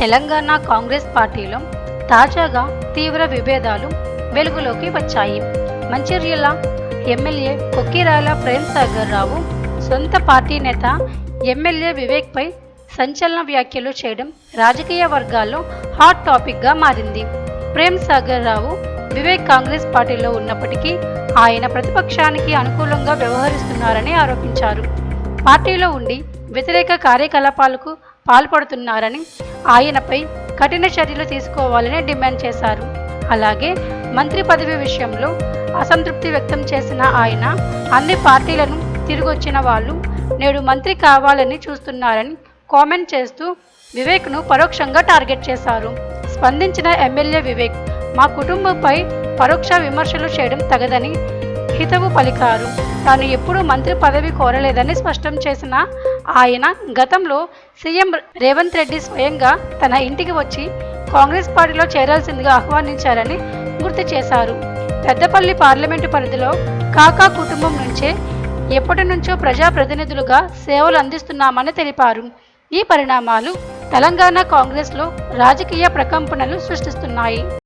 తెలంగాణ కాంగ్రెస్ పార్టీలో తాజాగా తీవ్ర విభేదాలు వెలుగులోకి వచ్చాయి. మంచిర్యాల ఎమ్మెల్యే కొక్కిరాల ప్రేమ్ సాగర్ రావు సొంత పార్టీ నేత ఎమ్మెల్యే వివేక్పై సంచలన వ్యాఖ్యలు చేయడం రాజకీయ వర్గాల్లో హాట్ టాపిక్గా మారింది. ప్రేమ్ సాగర్ రావు వివేక్ కాంగ్రెస్ పార్టీలో ఉన్నప్పటికీ ఆయన ప్రతిపక్షానికి అనుకూలంగా వ్యవహరిస్తున్నారని ఆరోపించారు. పార్టీలో ఉండి వ్యతిరేక కార్యకలాపాలకు పాల్పడుతున్నారని, ఆయనపై కఠిన చర్యలు తీసుకోవాలని డిమాండ్ చేశారు. అలాగే మంత్రి పదవి విషయంలో అసంతృప్తి వ్యక్తం చేసిన ఆయన అన్ని పార్టీలను తిరిగొచ్చిన వాళ్ళు నేడు మంత్రి కావాలని చూస్తున్నారని కామెంట్ చేస్తూ వివేక్ను పరోక్షంగా టార్గెట్ చేశారు. స్పందించిన ఎమ్మెల్యే వివేక్ మా కుటుంబంపై పరోక్ష విమర్శలు చేయడం తగదని హితవు పలికారు. తాను ఎప్పుడూ మంత్రి పదవి కోరలేదని స్పష్టం చేసిన ఆయన గతంలో సీఎం రేవంత్ రెడ్డి స్వయంగా తన ఇంటికి వచ్చి కాంగ్రెస్ పార్టీలో చేరాల్సిందిగా ఆహ్వానించారని గుర్తు చేశారు. పెద్దపల్లి పార్లమెంటు పరిధిలో కాకా కుటుంబం నుంచే ఎప్పటి నుంచో ప్రజాప్రతినిధులుగా సేవలు అందిస్తున్నామని తెలిపారు. ఈ పరిణామాలు తెలంగాణ కాంగ్రెస్లో రాజకీయ ప్రకంపనలు సృష్టిస్తున్నాయి.